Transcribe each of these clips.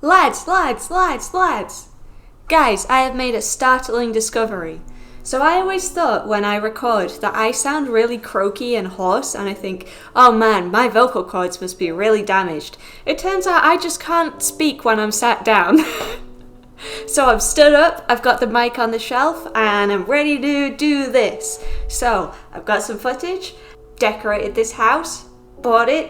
Lads! Guys, I have made a startling discovery. So I always thought when I record that I sound really croaky and hoarse, and I think, oh man, my vocal cords must be really damaged. It turns out I just can't speak when I'm sat down. So I've stood up, I've got the mic on the shelf, and I'm ready to do this. So I've got some footage, decorated this house, bought it.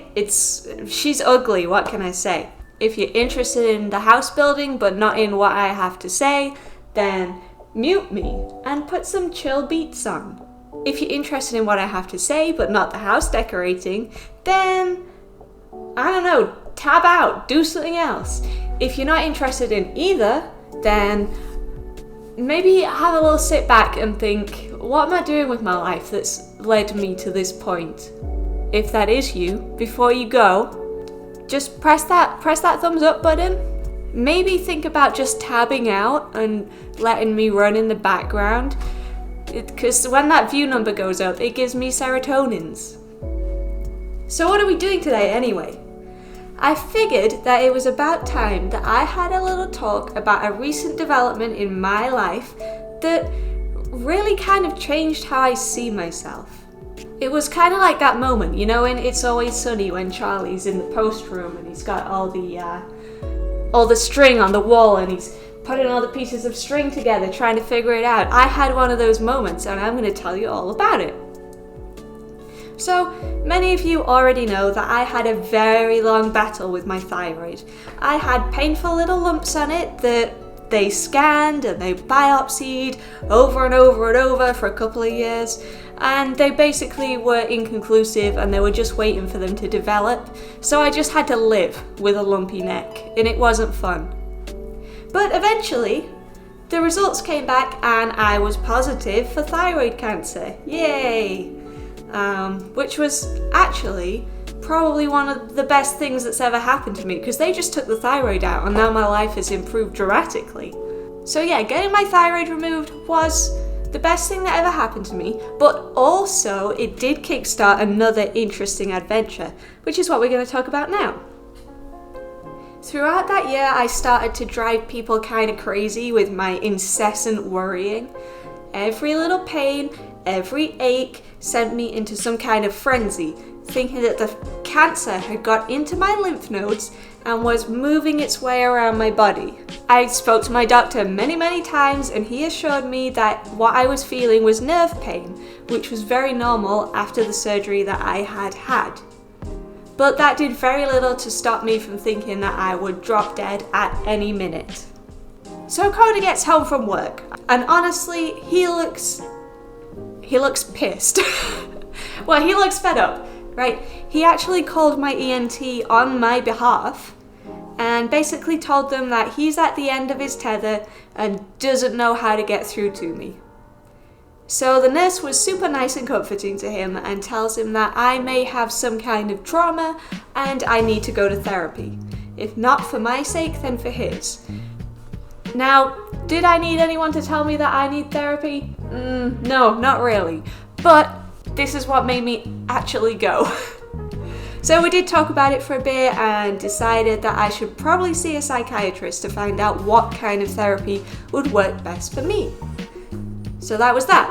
She's ugly, what can I say? If you're interested in the house building but not in what I have to say, then mute me and put some chill beats on. If you're interested in what I have to say but not the house decorating, then, I don't know, tab out, do something else. If you're not interested in either, then maybe have a little sit back and think, what am I doing with my life that's led me to this point? If that is you, before you go, just press that thumbs up button. Maybe think about just tabbing out and letting me run in the background. Because when that view number goes up, it gives me serotonins. So what are we doing today anyway? I figured that it was about time that I had a little talk about a recent development in my life that really kind of changed how I see myself. It was kind of like that moment, you know, in It's Always Sunny when Charlie's in the post room and he's got all the string on the wall and he's putting all the pieces of string together trying to figure it out. I had one of those moments and I'm going to tell you all about it. So, many of you already know that I had a very long battle with my thyroid. I had painful little lumps on it that they scanned and they biopsied over and over and over for a couple of years, and they basically were inconclusive and they were just waiting for them to develop. So I just had to live with a lumpy neck, and it wasn't fun. But eventually, the results came back and I was positive for thyroid cancer. Yay! Which was actually probably one of the best things that's ever happened to me, because they just took the thyroid out and now my life has improved dramatically. So yeah, getting my thyroid removed was the best thing that ever happened to me, but also it did kickstart another interesting adventure, which is what we're going to talk about now. Throughout that year, I started to drive people kind of crazy with my incessant worrying. Every little pain, every ache sent me into some kind of frenzy, thinking that the cancer had got into my lymph nodes and was moving its way around my body. I spoke to my doctor many times and he assured me that what I was feeling was nerve pain, which was very normal after the surgery that I had had. But that did very little to stop me from thinking that I would drop dead at any minute. So Coda gets home from work, and honestly, he looks pissed. Well, he looks fed up, right? He actually called my ENT on my behalf and basically told them that he's at the end of his tether and doesn't know how to get through to me. So the nurse was super nice and comforting to him and tells him that I may have some kind of trauma and I need to go to therapy. If not for my sake, then for his. Now, did I need anyone to tell me that I need therapy? No, not really. But this is what made me actually go. So we did talk about it for a bit and decided that I should probably see a psychiatrist to find out what kind of therapy would work best for me. So that was that.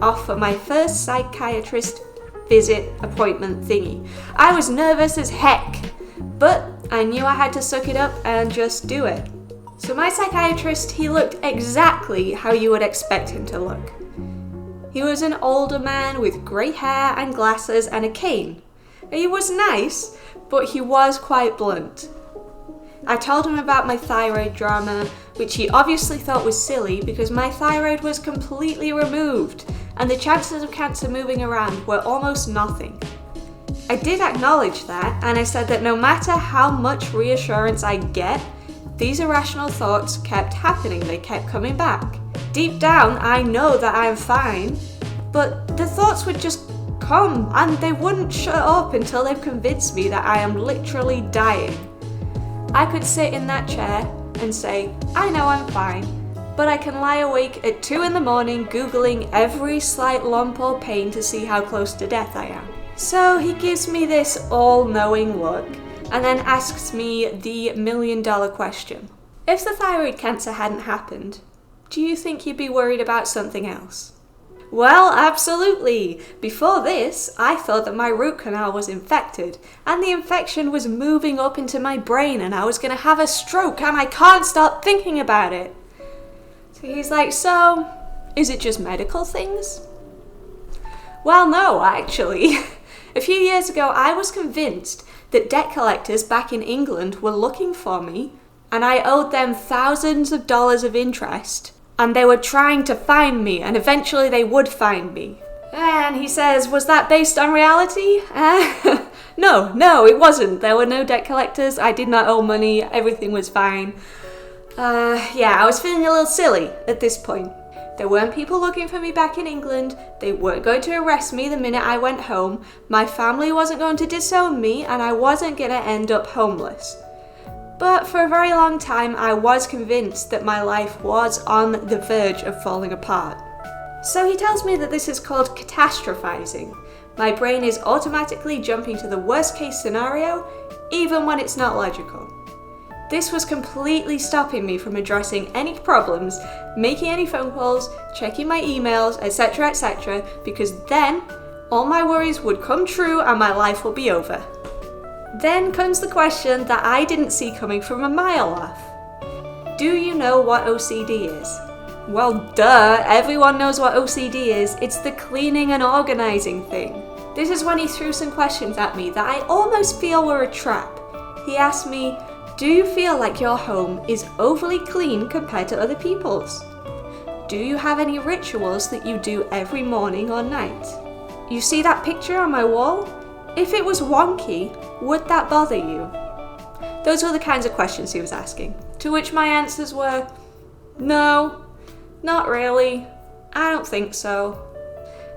Off for my first psychiatrist visit appointment thingy. I was nervous as heck, but I knew I had to suck it up and just do it. So my psychiatrist, he looked exactly how you would expect him to look. He was an older man with grey hair and glasses and a cane. He was nice, but he was quite blunt. I told him about my thyroid drama, which he obviously thought was silly because my thyroid was completely removed and the chances of cancer moving around were almost nothing. I did acknowledge that, and I said that no matter how much reassurance I get, these irrational thoughts kept happening, they kept coming back. Deep down, I know that I'm fine, but the thoughts would just come and they wouldn't shut up until they've convinced me that I am literally dying. I could sit in that chair and say, I know I'm fine, but I can lie awake at 2 a.m. googling every slight lump or pain to see how close to death I am. So he gives me this all-knowing look and then asks me the million-dollar question. If the thyroid cancer hadn't happened, do you think you'd be worried about something else? Well, absolutely! Before this, I thought that my root canal was infected, and the infection was moving up into my brain, and I was going to have a stroke, and I can't stop thinking about it. So he's like, so, is it just medical things? Well, no, actually. A few years ago, I was convinced that debt collectors back in England were looking for me, and I owed them thousands of dollars of interest. And they were trying to find me, and eventually they would find me. And he says, was that based on reality? No, it wasn't. There were no debt collectors, I did not owe money, everything was fine. I was feeling a little silly at this point. There weren't people looking for me back in England, they weren't going to arrest me the minute I went home, my family wasn't going to disown me, and I wasn't going to end up homeless. But for a very long time, I was convinced that my life was on the verge of falling apart. So he tells me that this is called catastrophizing. My brain is automatically jumping to the worst case scenario, even when it's not logical. This was completely stopping me from addressing any problems, making any phone calls, checking my emails, etc., because then all my worries would come true and my life will be over. Then comes the question that I didn't see coming from a mile off. Do you know what OCD is? Well, duh, everyone knows what OCD is. It's the cleaning and organizing thing. This is when he threw some questions at me that I almost feel were a trap. He asked me, do you feel like your home is overly clean compared to other people's? Do you have any rituals that you do every morning or night? You see that picture on my wall? If it was wonky, would that bother you? Those were the kinds of questions he was asking, to which my answers were, no, not really, I don't think so.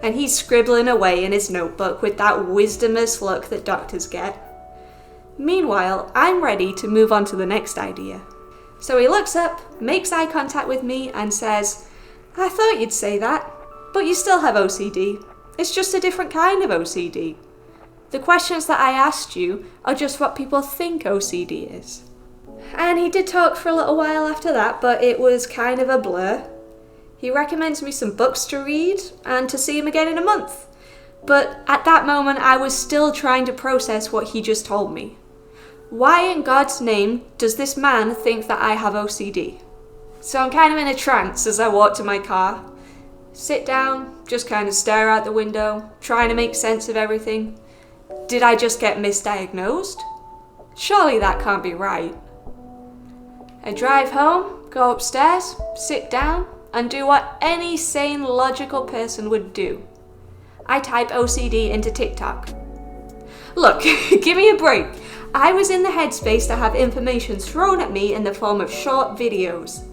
And he's scribbling away in his notebook with that wisdomous look that doctors get. Meanwhile, I'm ready to move on to the next idea. So he looks up, makes eye contact with me, and says, I thought you'd say that, but you still have OCD. It's just a different kind of OCD. The questions that I asked you are just what people think OCD is. And he did talk for a little while after that, but it was kind of a blur. He recommends me some books to read and to see him again in a month. But at that moment, I was still trying to process what he just told me. Why in God's name does this man think that I have OCD? So I'm kind of in a trance as I walk to my car. Sit down, just kind of stare out the window, trying to make sense of everything. Did I just get misdiagnosed? Surely that can't be right. I drive home, go upstairs, sit down, and do what any sane, logical person would do. I type OCD into TikTok. Look, give me a break. I was in the headspace to have information thrown at me in the form of short videos.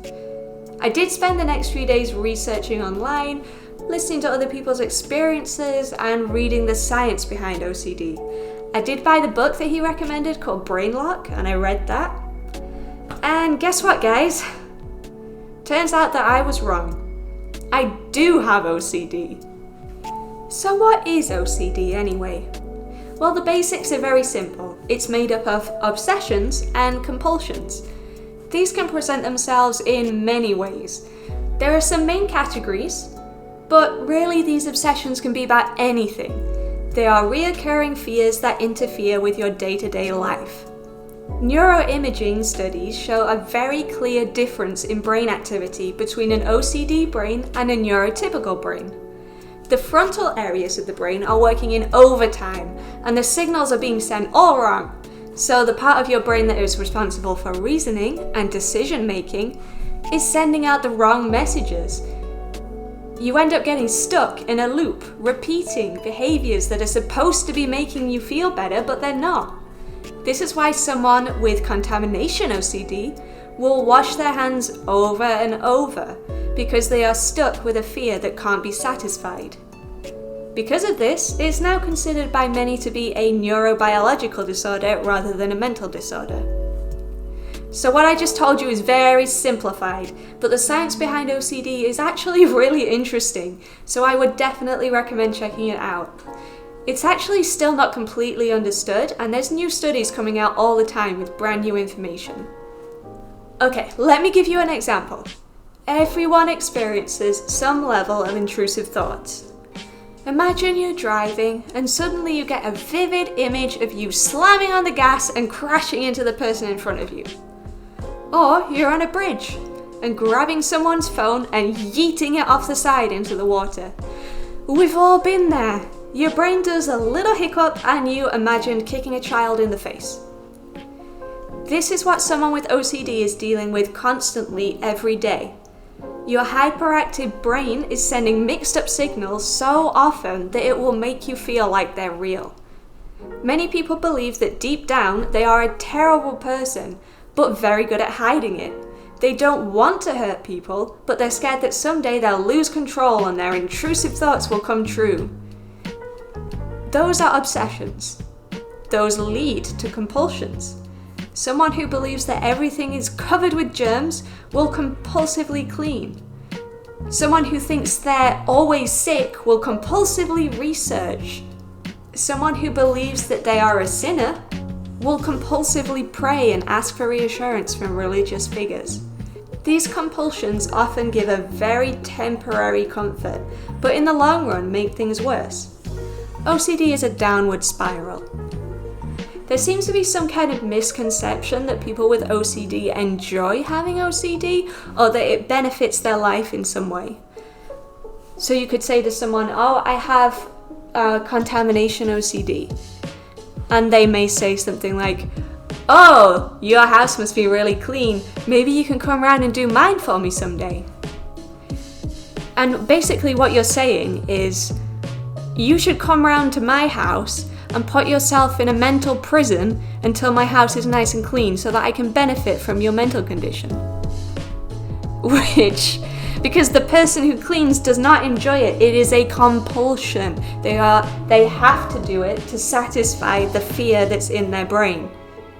I did spend the next few days researching online, listening to other people's experiences, and reading the science behind OCD. I did buy the book that he recommended called Brain Lock, and I read that. And guess what, guys? Turns out that I was wrong. I do have OCD. So what is OCD anyway? Well, the basics are very simple. It's made up of obsessions and compulsions. These can present themselves in many ways. There are some main categories, but really these obsessions can be about anything. They are reoccurring fears that interfere with your day-to-day life. Neuroimaging studies show a very clear difference in brain activity between an OCD brain and a neurotypical brain. The frontal areas of the brain are working in overtime, and the signals are being sent all wrong. So the part of your brain that is responsible for reasoning and decision making is sending out the wrong messages. You end up getting stuck in a loop, repeating behaviors that are supposed to be making you feel better, but they're not. This is why someone with contamination OCD will wash their hands over and over, because they are stuck with a fear that can't be satisfied. Because of this, it's now considered by many to be a neurobiological disorder rather than a mental disorder. So what I just told you is very simplified, but the science behind OCD is actually really interesting, so I would definitely recommend checking it out. It's actually still not completely understood, and there's new studies coming out all the time with brand new information. Okay, let me give you an example. Everyone experiences some level of intrusive thoughts. Imagine you're driving and suddenly you get a vivid image of you slamming on the gas and crashing into the person in front of you. Or you're on a bridge and grabbing someone's phone and yeeting it off the side into the water. We've all been there. Your brain does a little hiccup and you imagined kicking a child in the face. This is what someone with OCD is dealing with constantly every day. Your hyperactive brain is sending mixed up signals so often that it will make you feel like they're real. Many people believe that deep down they are a terrible person, but very good at hiding it. They don't want to hurt people, but they're scared that someday they'll lose control and their intrusive thoughts will come true. Those are obsessions. Those lead to compulsions. Someone who believes that everything is covered with germs will compulsively clean. Someone who thinks they're always sick will compulsively research. Someone who believes that they are a sinner will compulsively pray and ask for reassurance from religious figures. These compulsions often give a very temporary comfort, but in the long run make things worse. OCD is a downward spiral. There seems to be some kind of misconception that people with OCD enjoy having OCD or that it benefits their life in some way. So you could say to someone, oh, I have contamination OCD. And they may say something like, oh, your house must be really clean. Maybe you can come around and do mine for me someday. And basically what you're saying is, you should come round to my house and put yourself in a mental prison until my house is nice and clean so that I can benefit from your mental condition. Which, because the person who cleans does not enjoy it, it is a compulsion. They have to do it to satisfy the fear that's in their brain.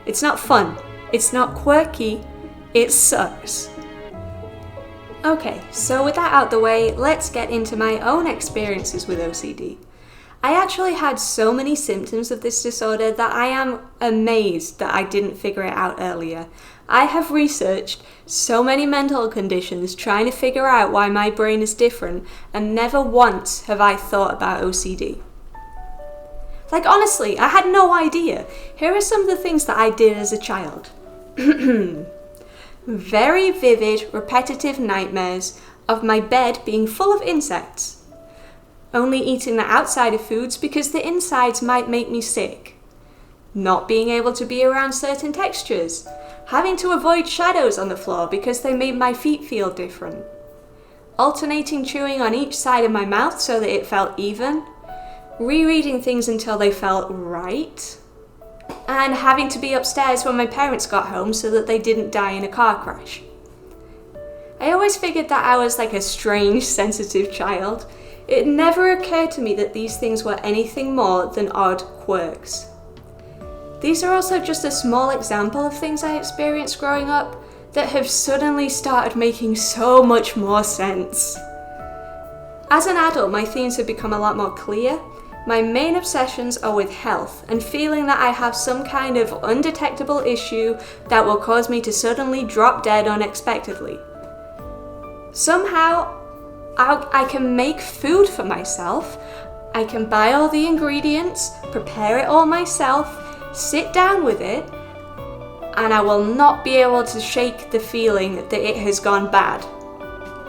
It's not fun, it's not quirky, it sucks. Okay, so with that out the way, let's get into my own experiences with OCD. I actually had so many symptoms of this disorder that I am amazed that I didn't figure it out earlier. I have researched so many mental conditions trying to figure out why my brain is different, and never once have I thought about OCD. Like honestly, I had no idea. Here are some of the things that I did as a child. Very vivid, repetitive nightmares of my bed being full of insects. Only eating the outside of foods because the insides might make me sick. Not being able to be around certain textures. Having to avoid shadows on the floor because they made my feet feel different. Alternating chewing on each side of my mouth so that it felt even. Rereading things until they felt right. And having to be upstairs when my parents got home so that they didn't die in a car crash. I always figured that I was like a strange, sensitive child. It never occurred to me that these things were anything more than odd quirks. These are also just a small example of things I experienced growing up that have suddenly started making so much more sense. As an adult, my themes have become a lot more clear. My main obsessions are with health and feeling that I have some kind of undetectable issue that will cause me to suddenly drop dead unexpectedly. Somehow, I can make food for myself. I can buy all the ingredients, prepare it all myself, sit down with it, and I will not be able to shake the feeling that it has gone bad.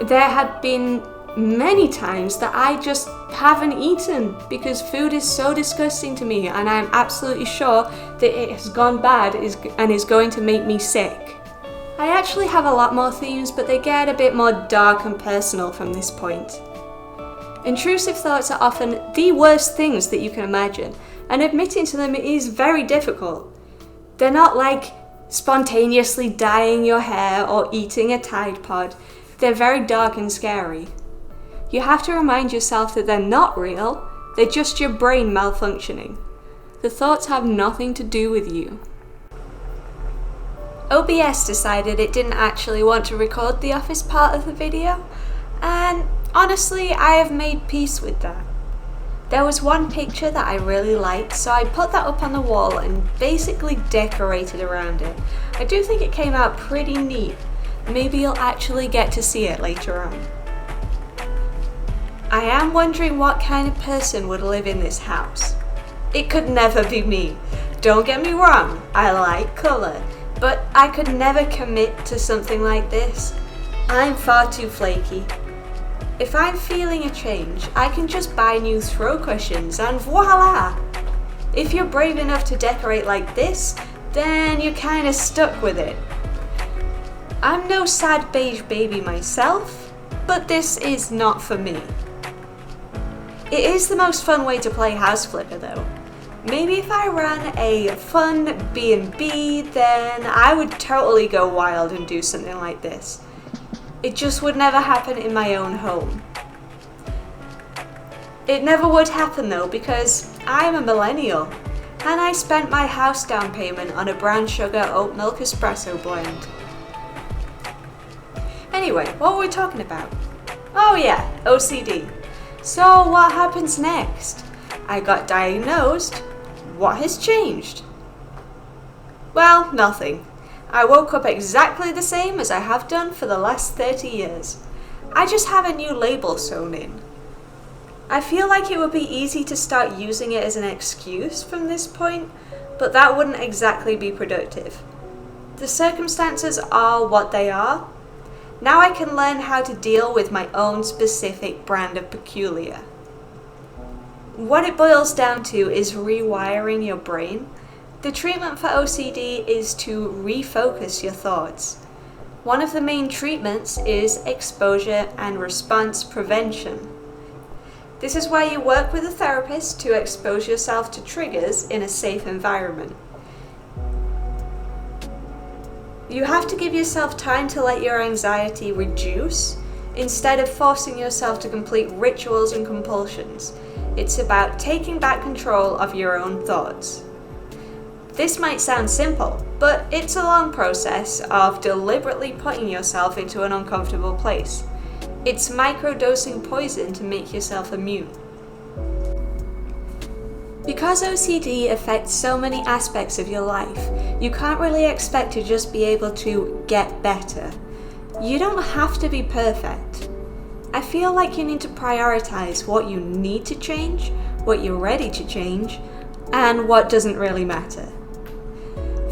There have been many times that I just haven't eaten because food is so disgusting to me, and I'm absolutely sure that it has gone bad and is going to make me sick. I actually have a lot more themes, but they get a bit more dark and personal from this point. Intrusive thoughts are often the worst things that you can imagine, and admitting to them is very difficult. They're not like spontaneously dyeing your hair or eating a Tide Pod. They're very dark and scary. You have to remind yourself that they're not real, they're just your brain malfunctioning. The thoughts have nothing to do with you. OBS decided it didn't actually want to record the office part of the video, and honestly, I have made peace with that. There was one picture that I really liked, so I put that up on the wall and basically decorated around it. I do think it came out pretty neat. Maybe you'll actually get to see it later on. I am wondering what kind of person would live in this house. It could never be me. Don't get me wrong, I like colour, but I could never commit to something like this. I'm far too flaky. If I'm feeling a change, I can just buy new throw cushions and voila! If you're brave enough to decorate like this, then you're kinda stuck with it. I'm no sad beige baby myself, but this is not for me. It is the most fun way to play House Flipper though. Maybe if I ran a fun B&B, then I would totally go wild and do something like this. It just would never happen in my own home. It never would happen though because I'm a millennial and I spent my house down payment on a brown sugar oat milk espresso blend. Anyway, what were we talking about? Oh yeah, OCD. So what happens next? I got diagnosed. What has changed? Well, nothing. I woke up exactly the same as I have done for the last 30 years. I just have a new label sewn in. I feel like it would be easy to start using it as an excuse from this point, but that wouldn't exactly be productive. The circumstances are what they are. Now I can learn how to deal with my own specific brand of peculiar. What it boils down to is rewiring your brain. The treatment for OCD is to refocus your thoughts. One of the main treatments is exposure and response prevention. This is where you work with a therapist to expose yourself to triggers in a safe environment. You have to give yourself time to let your anxiety reduce instead of forcing yourself to complete rituals and compulsions. It's about taking back control of your own thoughts. This might sound simple, but it's a long process of deliberately putting yourself into an uncomfortable place. It's microdosing poison to make yourself immune. Because OCD affects so many aspects of your life, you can't really expect to just be able to get better. You don't have to be perfect. I feel like you need to prioritize what you need to change, what you're ready to change, and what doesn't really matter.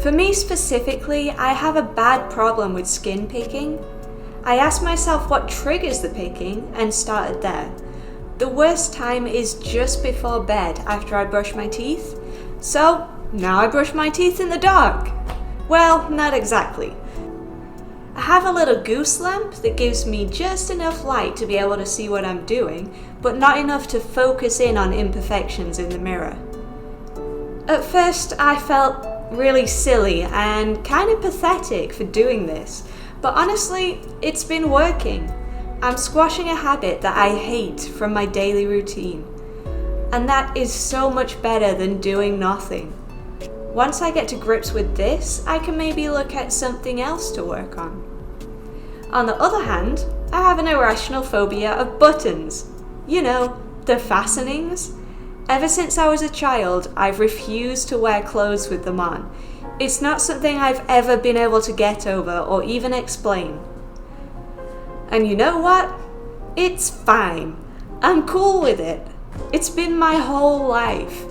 For me specifically, I have a bad problem with skin picking. I asked myself what triggers the picking and started there. The worst time is just before bed after I brush my teeth. So now I brush my teeth in the dark. Well, not exactly. I have a little goose lamp that gives me just enough light to be able to see what I'm doing, but not enough to focus in on imperfections in the mirror. At first, I felt really silly and kind of pathetic for doing this, but honestly, it's been working. I'm squashing a habit that I hate from my daily routine, and that is so much better than doing nothing. Once I get to grips with this, I can maybe look at something else to work on. On the other hand, I have an irrational phobia of buttons. You know, the fastenings. Ever since I was a child, I've refused to wear clothes with them on. It's not something I've ever been able to get over or even explain. And you know what? It's fine. I'm cool with it. It's been my whole life.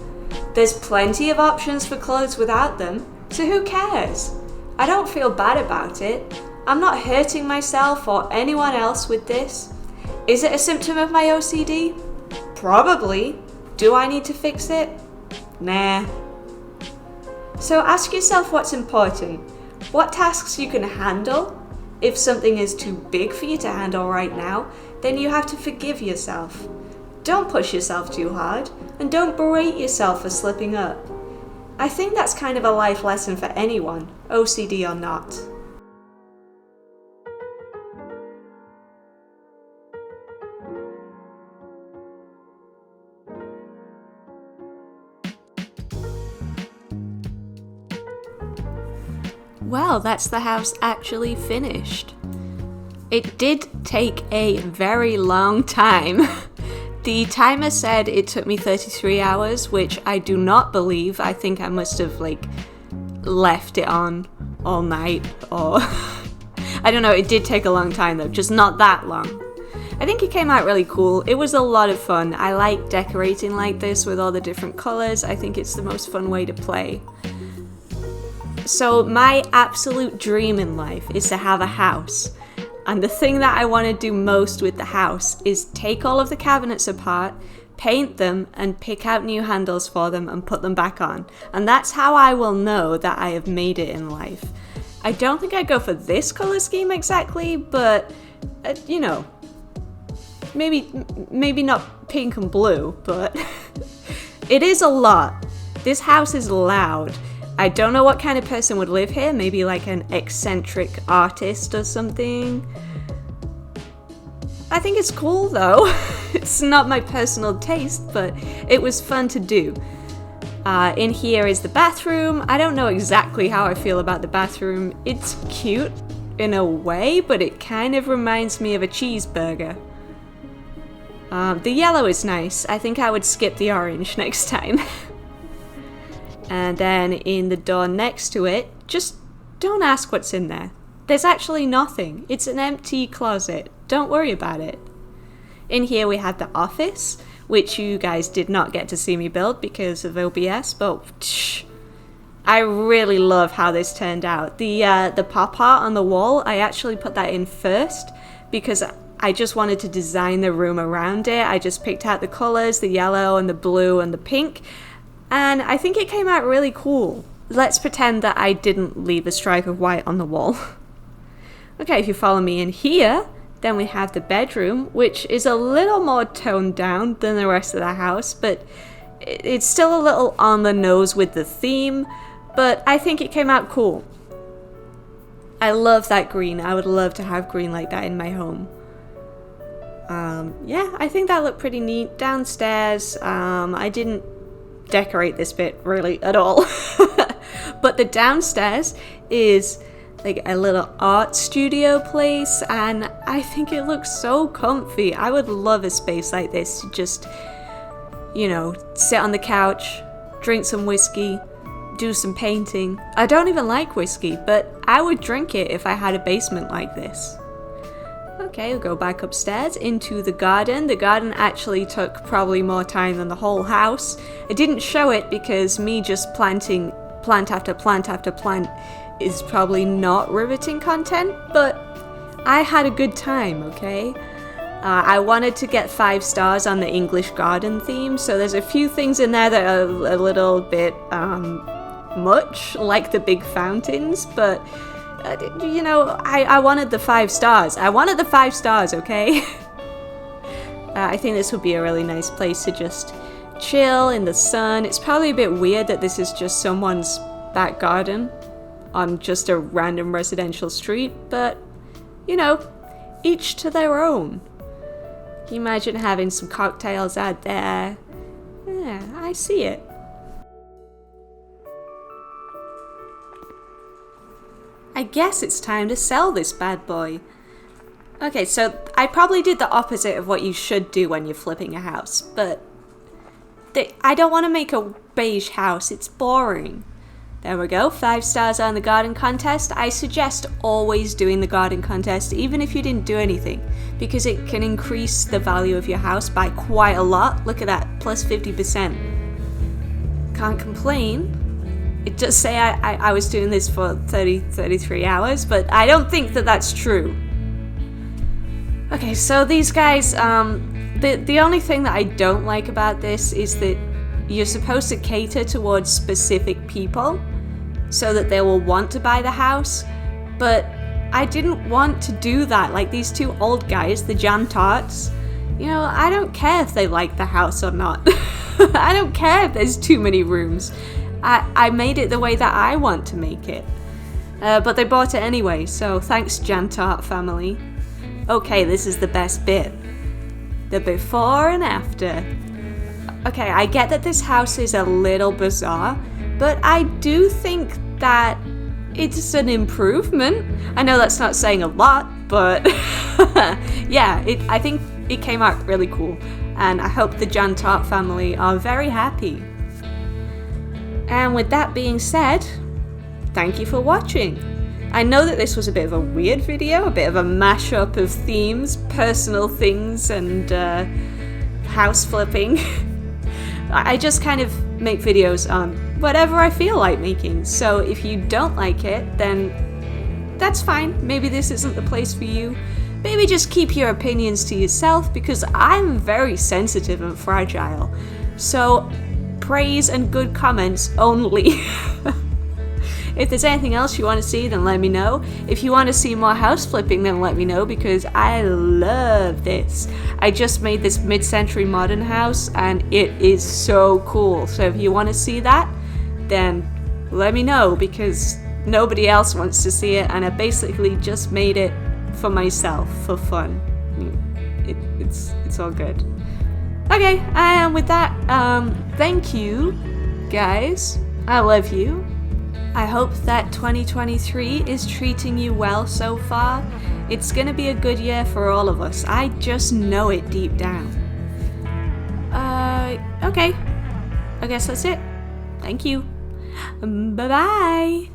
There's plenty of options for clothes without them, so who cares? I don't feel bad about it. I'm not hurting myself or anyone else with this. Is it a symptom of my OCD? Probably. Do I need to fix it? Nah. So ask yourself what's important. What tasks you can handle? If something is too big for you to handle right now, then you have to forgive yourself. Don't push yourself too hard, and don't berate yourself for slipping up. I think that's kind of a life lesson for anyone, OCD or not. Well, that's the house actually finished. It did take a very long time The timer said it took me 33 hours, which I do not believe. I think I must have, left it on all night, or... I don't know, it did take a long time though, just not that long. I think it came out really cool. It was a lot of fun. I like decorating like this with all the different colours. I think it's the most fun way to play. So my absolute dream in life is to have a house. And the thing that I want to do most with the house is take all of the cabinets apart, paint them, and pick out new handles for them and put them back on. And that's how I will know that I have made it in life. I don't think I'd go for this colour scheme exactly, but, maybe not pink and blue, but it is a lot. This house is loud. I don't know what kind of person would live here, maybe like an eccentric artist or something. I think it's cool though. It's not my personal taste, but it was fun to do. In here is the bathroom. I don't know exactly how I feel about the bathroom. It's cute in a way, but it kind of reminds me of a cheeseburger. The yellow is nice. I think I would skip the orange next time. And then in the door next to it, just don't ask what's in there. There's actually nothing. It's an empty closet. Don't worry about it. In here we have the office, which you guys did not get to see me build because of OBS, but I really love how this turned out. The pop art on the wall, I actually put that in first because I just wanted to design the room around it. I just picked out the colours, the yellow and the blue and the pink, and I think it came out really cool. Let's pretend that I didn't leave a stripe of white on the wall. Okay, if you follow me in here, then we have the bedroom, which is a little more toned down than the rest of the house, but it's still a little on the nose with the theme, but I think it came out cool. I love that green. I would love to have green like that in my home. Yeah, I think that looked pretty neat. Downstairs, I didn't decorate this bit really at all, but the downstairs is like a little art studio place, and I think it looks so comfy. I would love a space like this to just, sit on the couch, drink some whiskey, do some painting. I don't even like whiskey, but I would drink it if I had a basement like this. Okay, we'll go back upstairs into the garden. The garden actually took probably more time than the whole house. I didn't show it because me just planting plant after plant after plant is probably not riveting content, but I had a good time, okay? I wanted to get 5 stars on the English garden theme, so there's a few things in there that are a little bit much, like the big fountains, but I wanted the 5 stars. I wanted the 5 stars, okay? I think this would be a really nice place to just chill in the sun. It's probably a bit weird that this is just someone's back garden on just a random residential street, but, each to their own. Can you imagine having some cocktails out there? Yeah, I see it. I guess it's time to sell this bad boy. Okay, so I probably did the opposite of what you should do when you're flipping a house, but I don't want to make a beige house, it's boring. There we go, 5 stars on the garden contest. I suggest always doing the garden contest, even if you didn't do anything, because it can increase the value of your house by quite a lot. Look at that, plus 50%. Can't complain. It does say I was doing this for 33 hours, but I don't think that that's true. Okay, so these guys, the only thing that I don't like about this is that you're supposed to cater towards specific people so that they will want to buy the house, but I didn't want to do that. Like these 2 old guys, the Jan Tarts, I don't care if they like the house or not. I don't care if there's too many rooms. I made it the way that I want to make it. But they bought it anyway, so thanks Jan Tart family. Okay, this is the best bit. The before and after. Okay, I get that this house is a little bizarre, but I do think that it's an improvement. I know that's not saying a lot, but yeah, I think it came out really cool. and I hope the Jan Tart family are very happy. And with that being said, thank you for watching. I know that this was a bit of a weird video, a bit of a mashup of themes, personal things, and house flipping. I just kind of make videos on whatever I feel like making, so if you don't like it, then that's fine. Maybe this isn't the place for you. Maybe just keep your opinions to yourself, because I'm very sensitive and fragile. So praise and good comments only. If there's anything else you want to see, then let me know. If you want to see more house flipping, then let me know, because I love this. I just made this mid-century modern house and it is so cool. So if you want to see that, then let me know, because nobody else wants to see it, and I basically just made it for myself, for fun. It's all good. Okay, and with that, thank you, guys. I love you. I hope that 2023 is treating you well so far. It's gonna be a good year for all of us. I just know it deep down. Okay. I guess that's it. Thank you. Bye-bye.